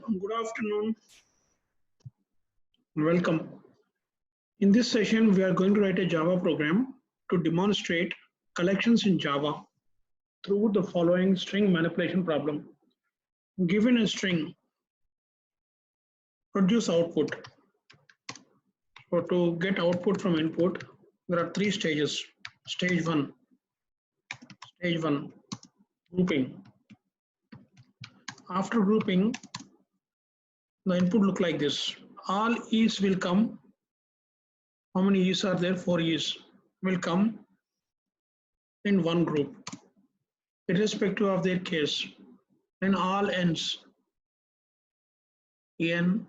Good afternoon. Welcome. In this session, we are going to write a Java program to demonstrate collections in Java through the following string manipulation problem. Given a string, produce output. So to get output from input, there are three stages. Stage one, grouping. After grouping, the input look like this. All E's will come. How many E's are there? 4 E's will come in one group, irrespective of their case. And all N's, N,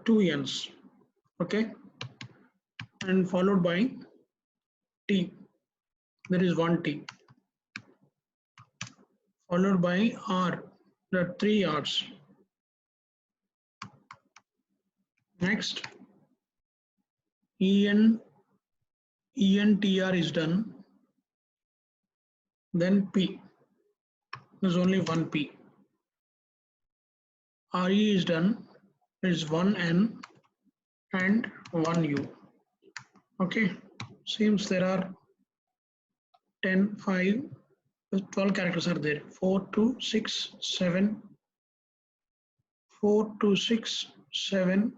2 N's, okay, and followed by T. There is one T, followed by R. There are 3 R's. Next, ENTR is done. Then P. There's only one P. RE is done. There is one N and one U. Okay. Seems there are 10, 5, 12 characters are there. 4, 2, 6, 7. 4, 2, 6, 7.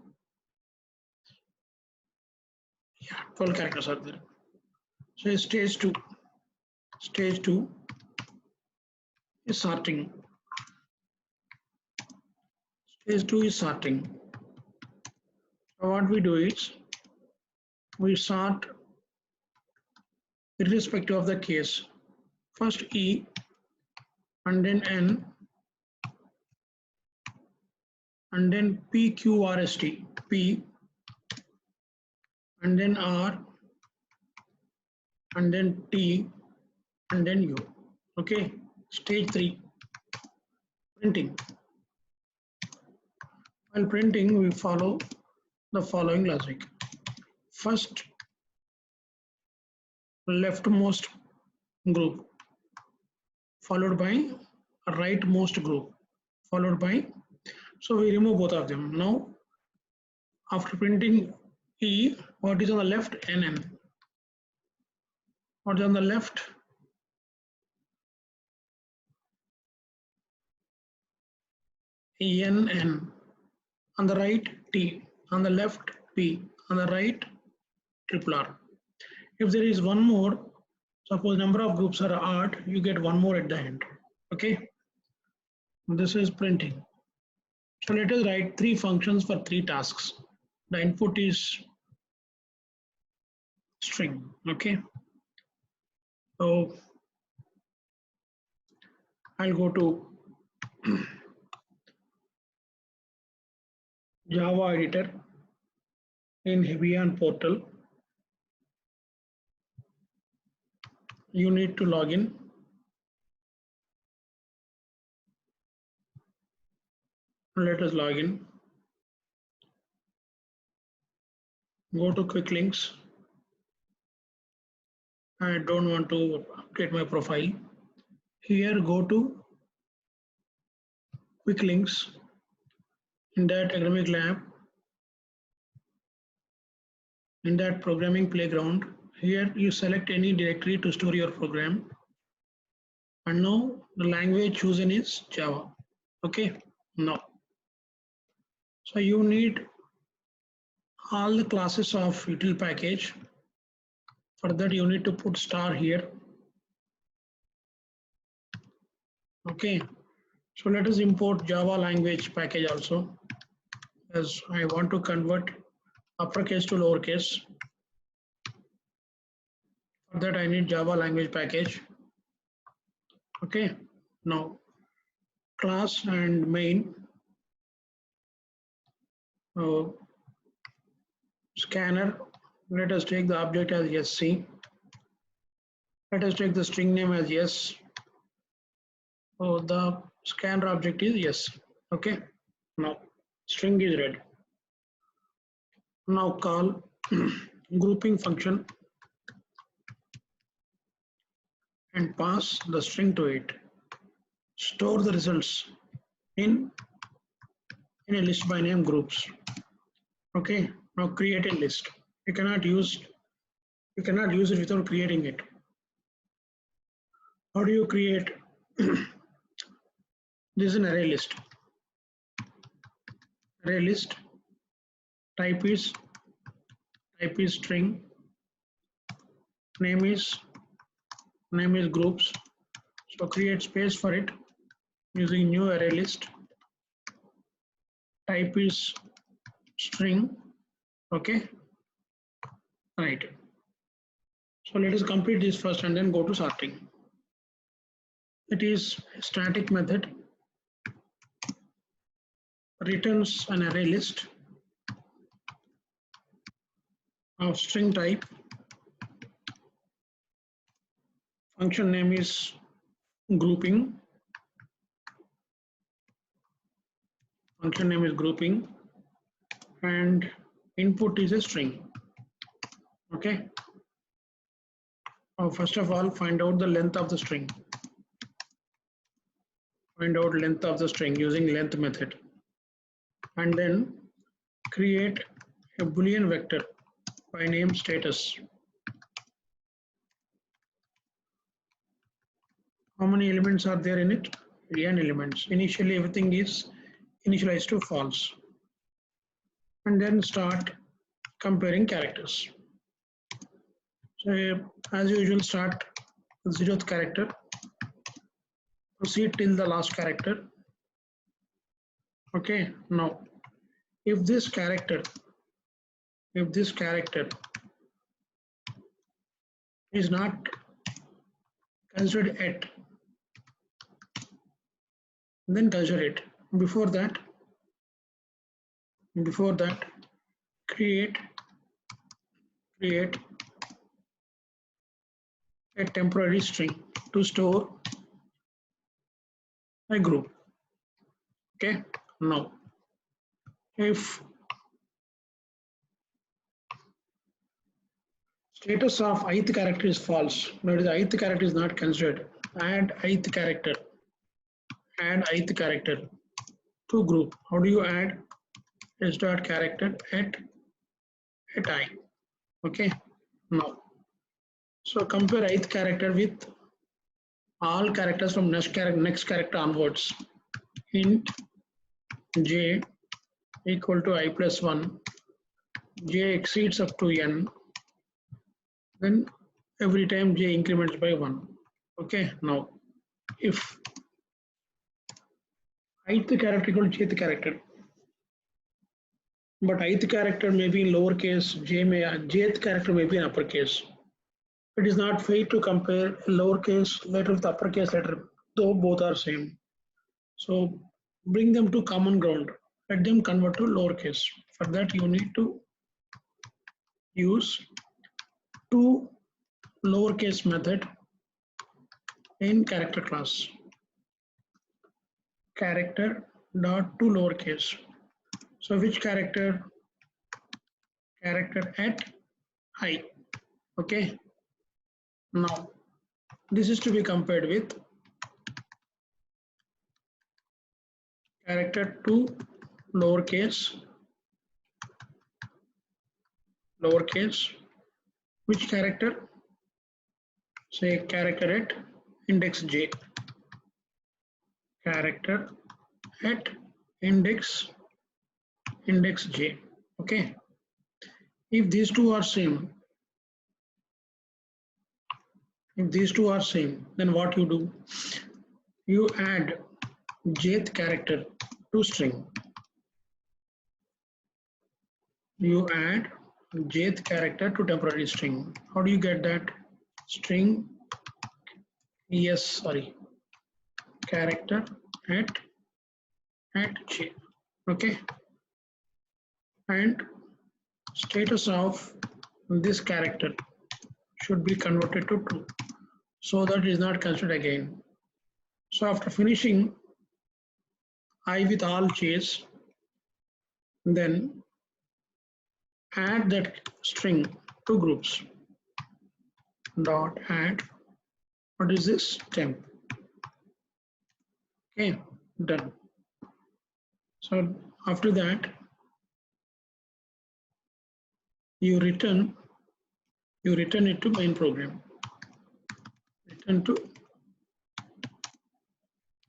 Yeah, 12 characters are there. So stage 2. Stage 2 is sorting. Stage 2 is sorting. So what we do is we sort irrespective of the case. First E and then N and then P, Q, R, S, T. P and then R and then T and then U. Okay. Stage 3, printing. While printing, we follow the following logic. First, leftmost group, followed by rightmost group, followed by, so we remove both of them. Now, after printing E, what is on the left? NN. What is on the left? ENN. On the right, T. On the left, P. On the right, triple R. If there is one more, suppose number of groups are odd, you get one more at the end. Okay. This is printing. So let us write 3 functions for 3 tasks. The input is string. Okay. So I'll go to Java editor in Hebian portal. You need to log in. Let us log in. Go to quick links. I don't want to update my profile. Here, go to quick links. In that academic lab, in that programming playground, here you select any directory to store your program. And now the language chosen is Java. Okay, now. So you need all the classes of util package. For that you need to put star here. Okay, so let us import Java language package also, as I want to convert uppercase to lowercase. For that I need Java language package. Okay, now class and main. Scanner, let us take the object as SC. Let us take the string name as yes. So the scanner object is yes. Okay, now string is read. Now call grouping function and pass the string to it. Store the results in in a list by name groups. Okay, now create a list. You cannot use it without creating it. How do you create? This is an array list. Array list type is string, name is groups. So create space for it using new array list. Type is string. Okay, right. So let us complete this first and then go to sorting. It is static method, returns an array list of string type. Function name is grouping. Function name is grouping and input is a string. Okay. Now first of all, find out the length of the string. Find out length of the string using length method, and then create a Boolean vector by name status. How many elements are there in it? N elements. Initially everything is initialized to false, and then start comparing characters. So as usual, start with 0th character, proceed till the last character. Okay, now if this character is not considered at, then consider it. Before that create a temporary string to store a group. Okay, now if status of ith character is false, that is ith character is not considered, add ith character to group. How do you add? S dot character at I. Okay, now so compare ith character with all characters from next character onwards. Int j equal to I plus 1, j exceeds up to n, then every time j increments by 1. Okay, now if ith character equal to jth character, but ith character may be in lowercase, jth character may be in uppercase. It is not fair to compare lowercase letter with uppercase letter, though both are same. So bring them to common ground. Let them convert to lowercase. For that you need to use to lowercase method in character class. Character dot to lowercase. So which character? Character at I. Okay. Now this is to be compared with character to lowercase, which character? Say character at index j, character at index j. Okay, if these two are same, then what you do? You add jth character to string. You add jth character to temporary string. How do you get that? String character at j. Okay, and status of this character should be converted to true, so that it is not considered again. So after finishing I with all j's, then add that string to groups. Dot add, what is this? Temp. Okay, done. So After that, you return it to main program.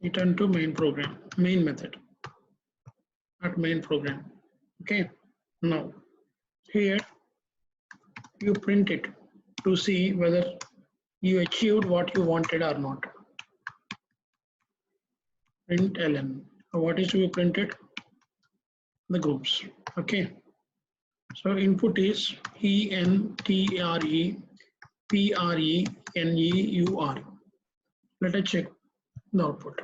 Return to main program, main method, not main program. Okay. Now here you print it to see whether you achieved what you wanted or not. Print ln. What is to be printed? The groups. Okay. So input is ENTREPRENEUR. Let us check the output.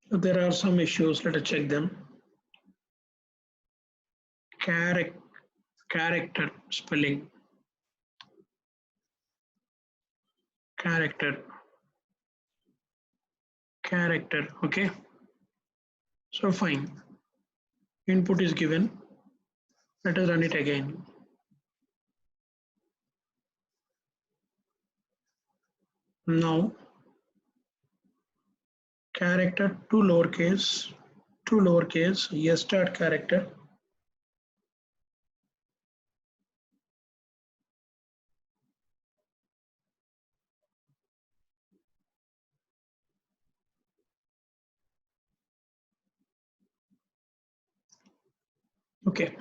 So there are some issues. Let us check them. Character spelling. Character. Okay. So fine. Input is given. Let us run it again. Now character to lowercase yes start character. Okay.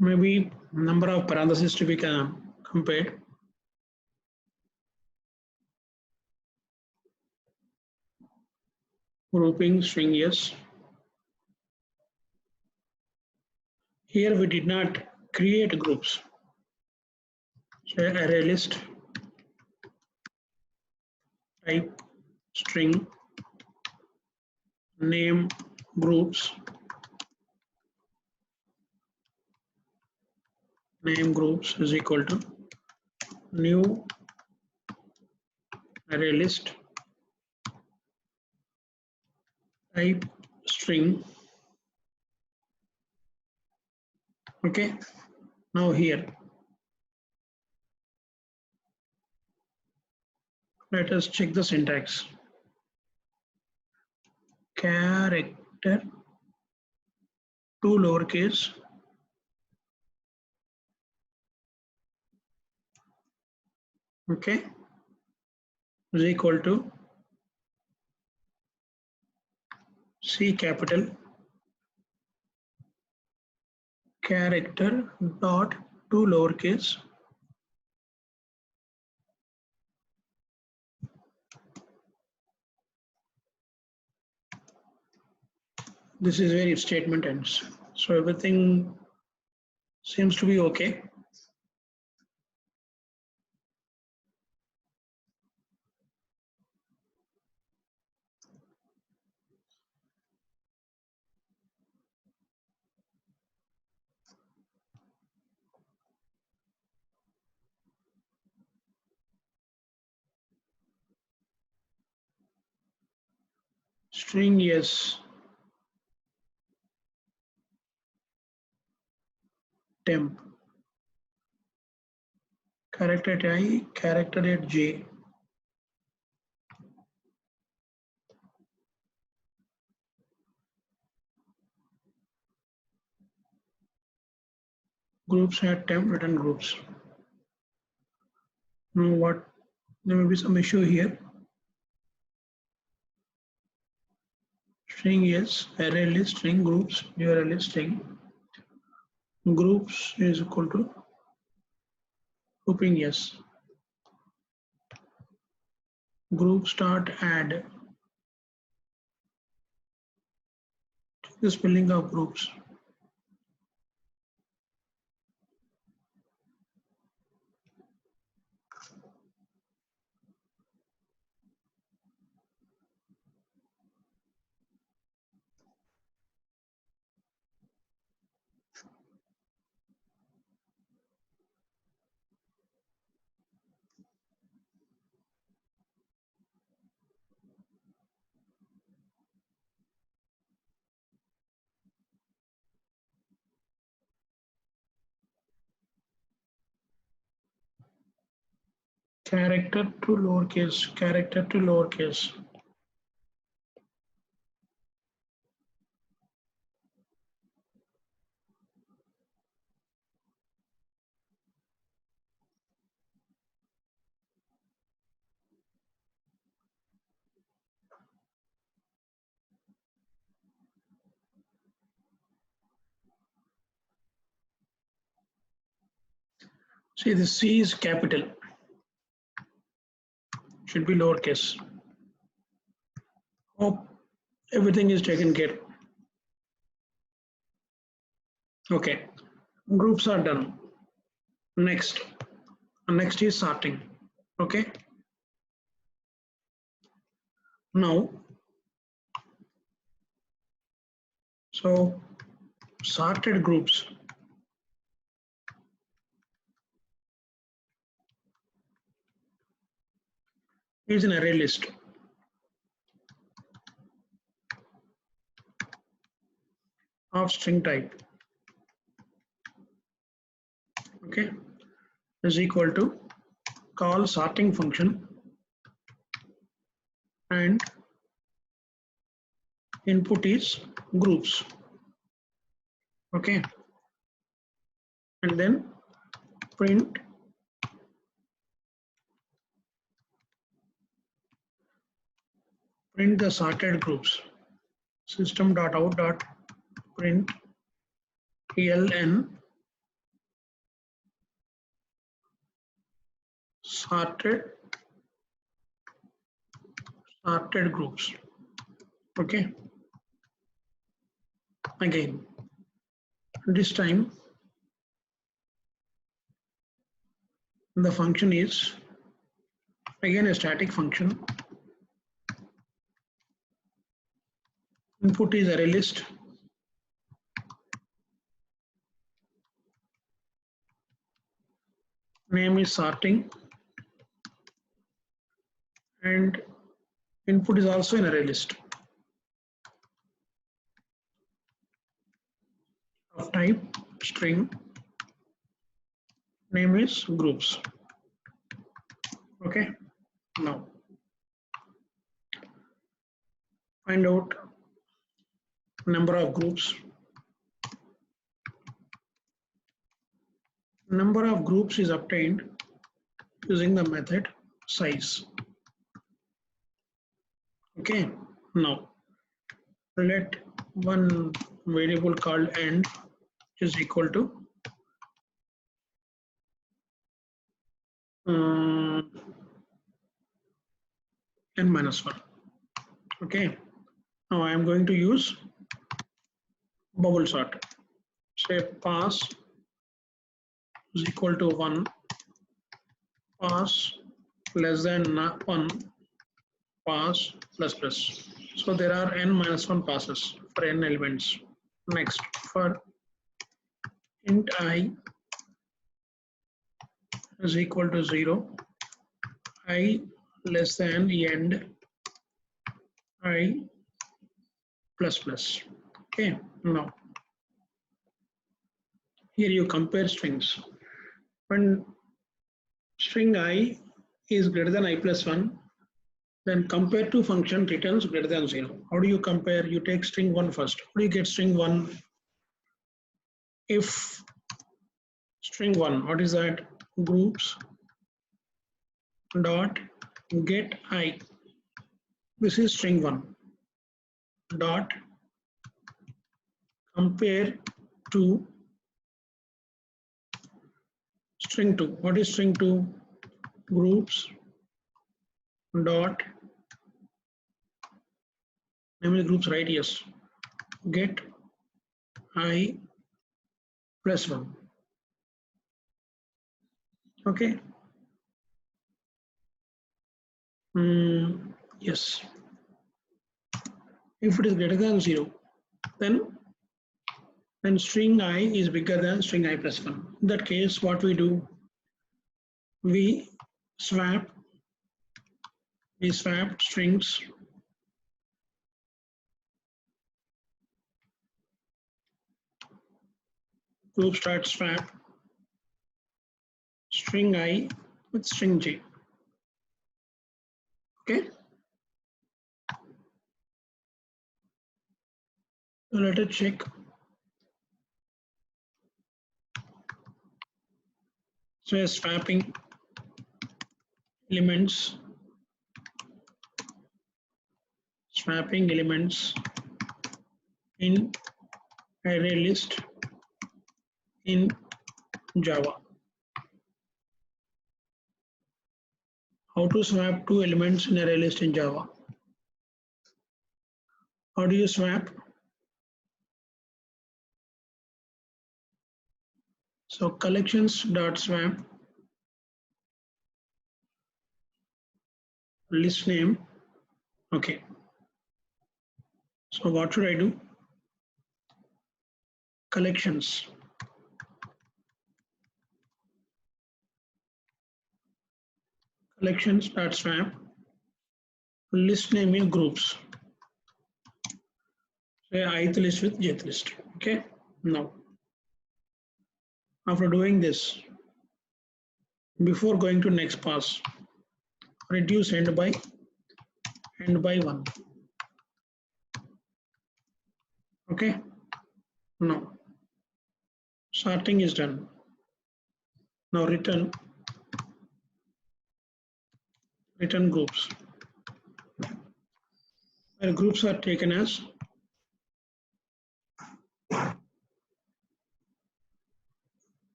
Maybe number of parentheses to be compared. Grouping string yes. Here we did not create groups. So ArrayList type string name groups is equal to new ArrayList type string. Okay. Now here let us check the syntax. Character to lowercase okay is equal to C capital character dot to lowercase this is where if statement ends. So everything seems to be okay. String yes temp character at I character at J groups at temp return groups. Now what there may be some issue here. String yes ArrayList string groups new ArrayList string groups is equal to grouping yes group start add the spelling of groups. Character to lowercase, character to lowercase. See, the C is capital, should be lowercase. Hope everything is taken care. Okay, groups are done. Next is sorting. Okay, now so sorted groups is an array list of string type. Okay, is equal to call sorting function and input is groups. Okay, and then print the sorted groups. System.out.print eln sorted groups. Okay, again this time the function is again a static function. Input is array list, name is sorting, and input is also an array list of type string, name is groups. Okay, now find out number of groups. Number of groups is obtained using the method size. Okay, now let one variable called end is equal to n minus 1. Okay, now I am going to use bubble sort. Say pass is equal to 1, pass less than 1, pass plus plus. So there are n minus 1 passes for n elements. Next, for int I is equal to 0, I less than end I plus plus. Okay, now here you compare strings. When string I is greater than I plus 1, then compare to function returns greater than 0. How do you compare? You take string 1 first. How do you get string 1? If string 1, what is that? Groups dot get I. This is string 1 dot compare to string 2. What is string 2? Groups dot name is groups, right? Yes. Get I plus 1. Okay. Yes. If it is greater than 0, then string I is bigger than string I plus 1. In that case, what we do? We swap strings group start swap string I with string j. Okay. So let us check. So swapping elements in ArrayList in Java. How to swap two elements in ArrayList in Java? How do you swap? So collections.swap list name. Okay. So what should I do? Collections. Collections.swap list name in groups. Say ith list with jth list. Okay. Now, after doing this, before going to next pass, reduce end by 1. Okay. Now, sorting is done. Now return groups. Where groups are taken as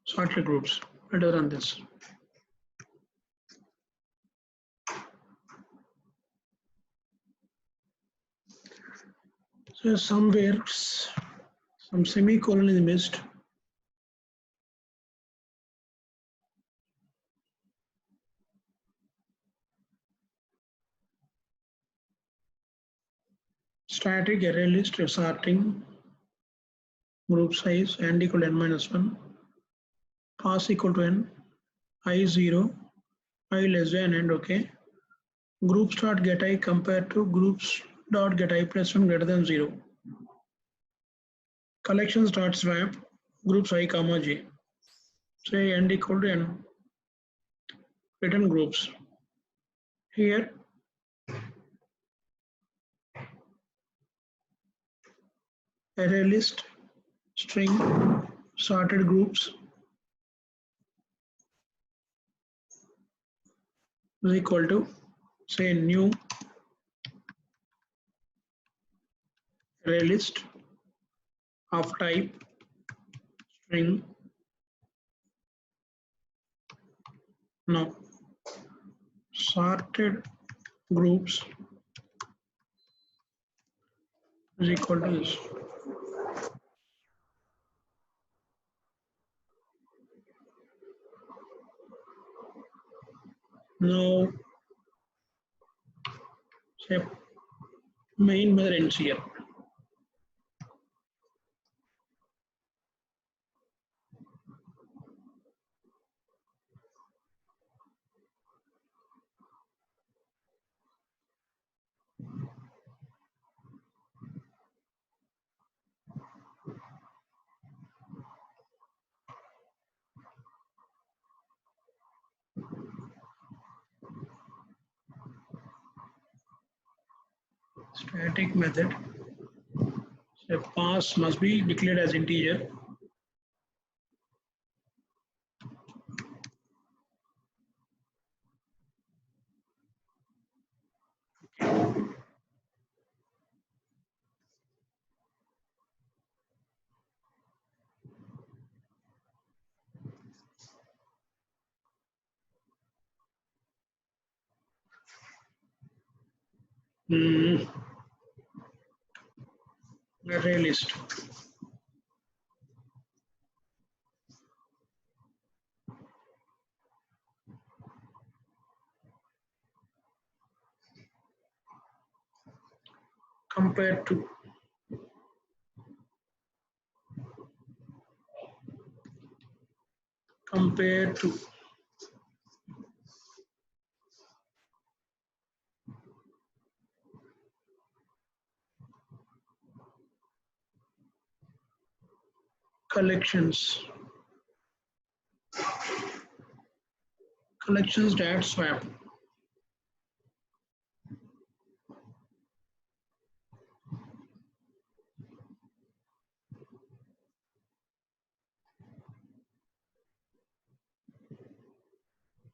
sorted groups. Let us run this. So somewhere some semicolon is missed. Static array list sorting group size and equal to n minus 1, pass equal to n, I 0, I less than and okay. Groups dot get I compared to groups dot get I plus 1 greater than 0. Collections dot swap groups I comma j. Say n equal to n. Return groups. Here array list string sorted groups is equal to say new array list of type string. Now sorted groups is equal to this. Now say main method ends here. Static method. Say pass must be declared as integer. Array list. Compared to collections collections dot swap.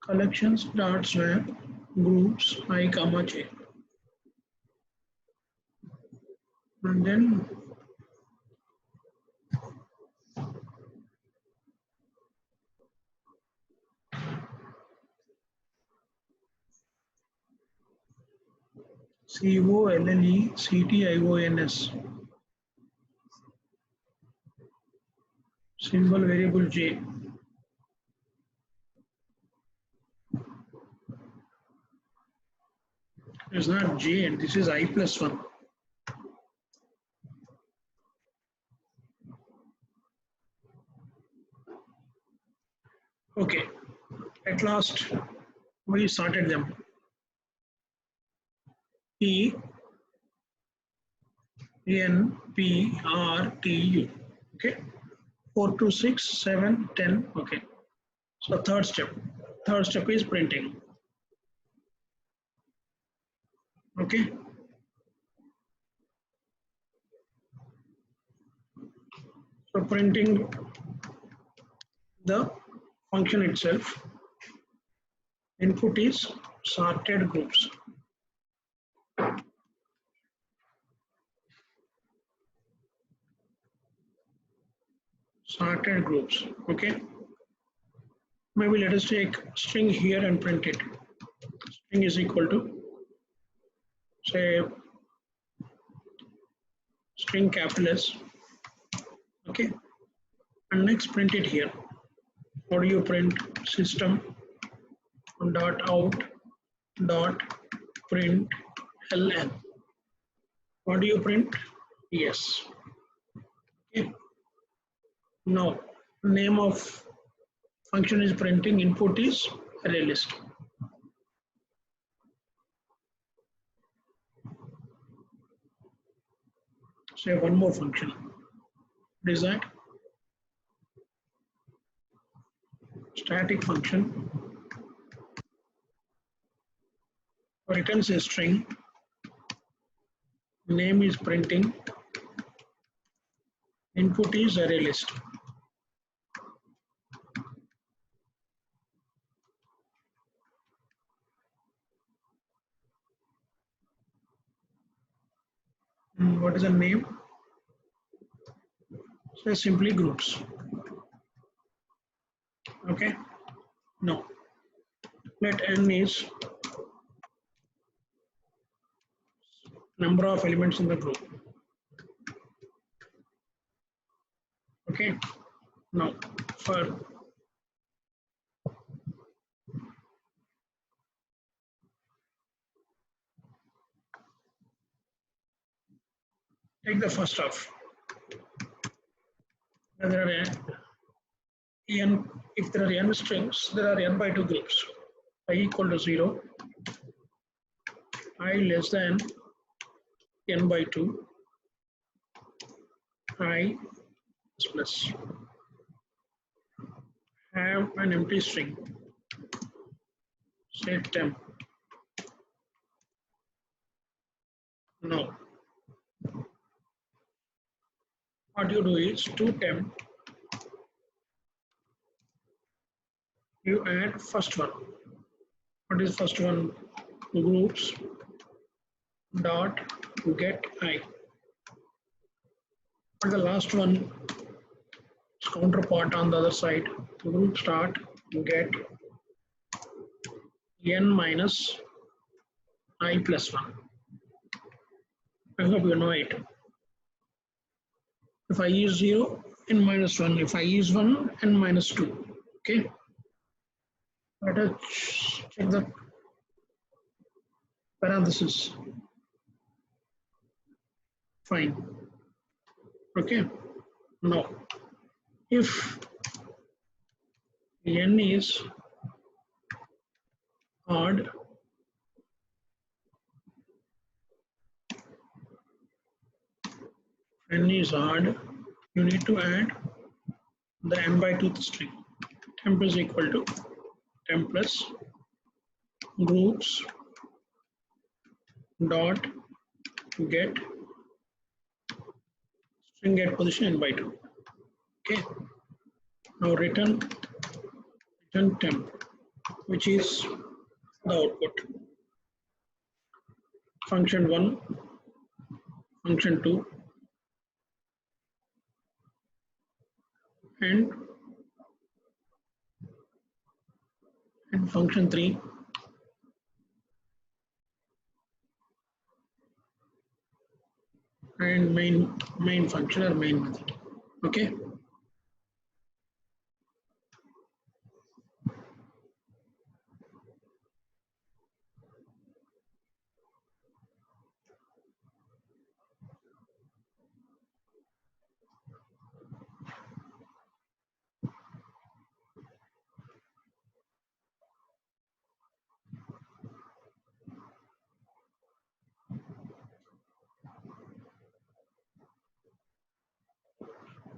Collections dot swap groups I comma j, and then collections symbol variable j. It's not j, and this is I plus 1. Okay, at last we sorted them. P N P R T U. Okay, 4 to 6, 7, 10. Okay, so third step is printing. Okay, so printing the function itself. Input is sorted groups. Sorted groups. Okay, maybe let us take string here and print it. String is equal to, say, string capital S. Okay, and next print it here. How do you print? System dot out dot print ln. What do you print? Yes. Okay. Now name of function is printing, input is ArrayList. Say one more function. What is that? Static function returns a string, name is printing, input is ArrayList. What is the name? So simply groups. Okay. No. Let n is number of elements in the group. Okay. Now for take the first half. There are n, if there are n strings, there are n by 2 groups. I equal to 0, I less than n by 2, I plus have an empty string, say temp. No. What you do is to temp, you add first one. What is first one? Groups dot get I. And the last one is counterpart on the other side. Groups dot get n minus I plus 1. I hope you know it. If I is 0, n minus 1. If I is 1, n minus 2. Okay. Let us check the parenthesis. Fine. Okay. Now, if n is odd, n is odd, you need to add the n by 2th string. Temp is equal to temp plus groups dot get string get position n by 2. Okay. Now return temp, which is the output. Function 1, function 2, and function 3, and main function or main method. Okay.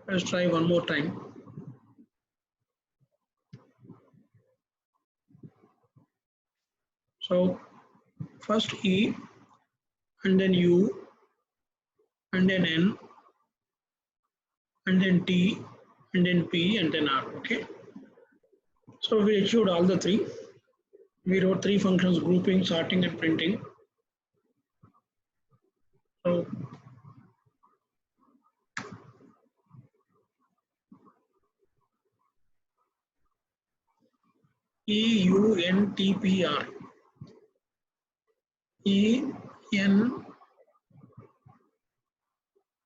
Let's try one more time. So first E, and then U, and then N, and then T, and then P, and then R. Okay. So we achieved all the three. We wrote three functions: grouping, sorting, and printing. So EUNTPR,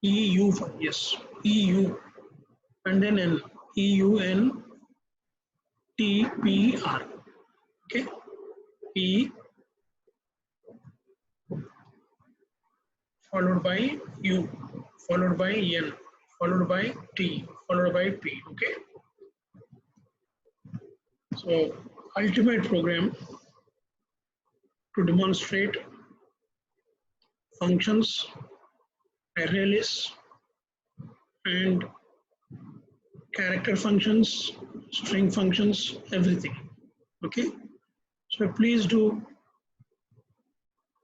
EU, yes, EU, and then N, EUNTPR. Okay, E followed by U, followed by N, followed by T, followed by P. Okay, so ultimate program to demonstrate functions, ArrayList, and character functions, string functions, everything. Okay, so please do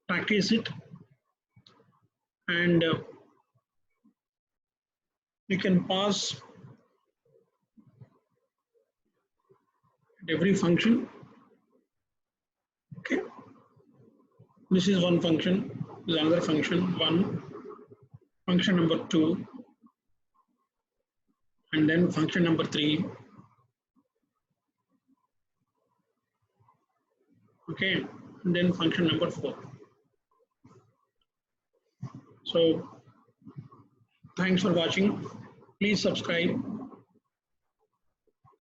practice it, and you can pause at every function. Okay, this is one function, this is another function, one, function number 2, and then function number 3. Okay, and then function number 4. So thanks for watching. Please subscribe.